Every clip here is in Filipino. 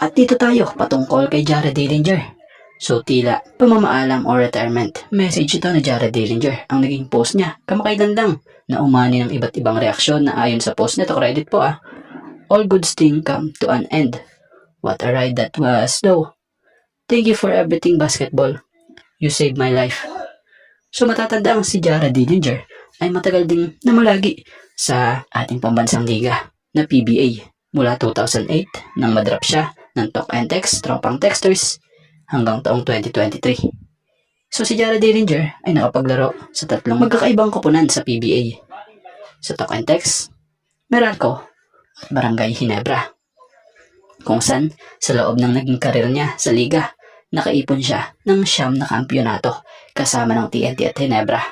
At dito tayo patungkol kay Jared Dillinger. So tila pamamaalam o retirement message ito ni Jared Dillinger. Ang naging post niya kamakailan lang na umani ng iba't ibang reaksyon na ayon sa post nito, credit po all good things come to an end. What a ride that was though. Thank you for everything basketball. You saved my life. So matatanda ang si Jared Dillinger ay matagal ding namalagi sa ating pambansang liga na PBA mula 2008 nang madrap siya ng Talk and Text, Tropang Texters hanggang taong 2023. So si Jared Dillinger ay nakapaglaro sa tatlong magkakaibang koponan sa PBA. Sa Talk and Text, Meralco at Barangay Ginebra. Kung saan sa loob ng naging karir niya sa liga, nakaipon siya ng 9 na kampyonato kasama ng TNT at Ginebra.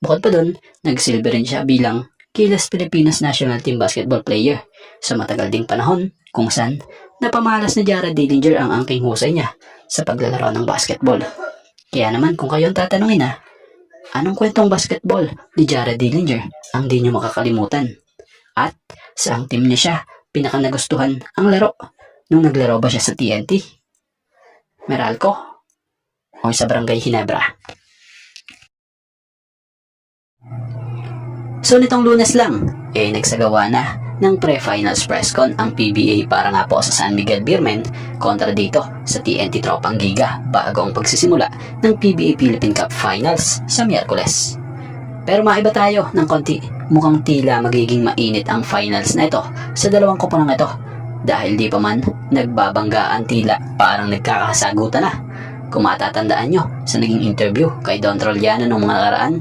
Bukod pa dun, nagsilbi rin siya bilang Gilas Pilipinas National Team Basketball Player sa matagal ding panahon kung saan napamalas ni Jared Dillinger ang angking husay niya sa paglalaro ng basketball. Kaya naman kung kayo ang tatanungin anong kwentong basketball ni Jared Dillinger ang di nyo makakalimutan? At saang team niya siya pinaka nagustuhan ang laro nung naglaro ba siya sa TNT, Meralco o sa Barangay Ginebra? So nitong Lunes lang, nagsagawa na ng pre-finals press con ang PBA para nga po sa San Miguel Beermen kontra dito sa TNT Tropang Giga bago ang pagsisimula ng PBA Philippine Cup Finals sa Miyerkules. Pero maiba tayo ng konti, mukhang tila magiging mainit ang finals na ito sa dalawang koponang ito dahil di pa man nagbabanggaan, tila parang nagkakasagutan na. Kung matatandaan nyo sa naging interview kay Don Trollano nung mga nakaraan,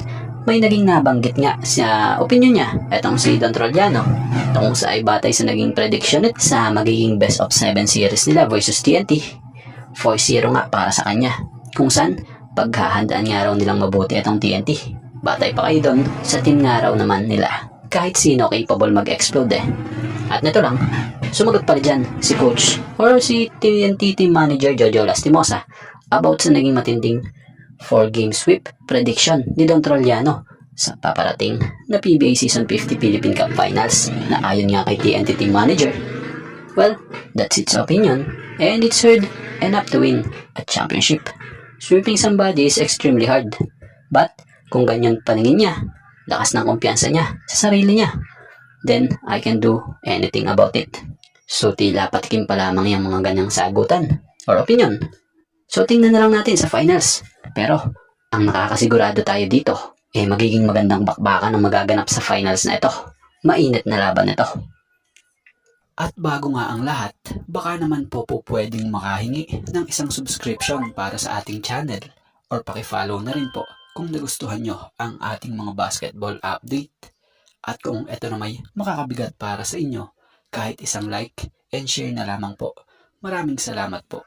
may naging nabanggit nga sa opinion niya etong si Don Trollano kung sa ay batay sa naging prediction sa magiging best of 7 series nila versus TNT, 4-0 nga para sa kanya, kung saan paghahandaan nga raw nilang mabuti itong TNT. Batay pa kayo doon sa team nga raw naman nila kahit sino capable mag-explode At nito lang, sumagot pa dyan si coach or si TNT team manager Jojo Lastimosa about sa naging matinding 4-game sweep prediction ni Don Trollano sa paparating na PBA Season 50 Philippine Cup Finals na ayon nga kay TNT team manager, well, that's its opinion and it's hard enough to win a championship. Sweeping somebody is extremely hard, but kung ganyan paningin niya, lakas ng kumpiyansa niya sa sarili niya, then I can do anything about it. So tila patikim pa lamang yung mga ganyang sagutan or opinion. So tingnan na lang natin sa finals. Pero ang nakakasigurado tayo dito magiging magandang bakbakan ang magaganap sa finals na ito. Mainit na laban ito. At bago nga ang lahat, baka naman po pwedeng makahingi ng isang subscription para sa ating channel or pakifollow na rin po kung nagustuhan nyo ang ating mga basketball update. At kung ito na may makakabigat para sa inyo, kahit isang like and share na lamang po. Maraming salamat po.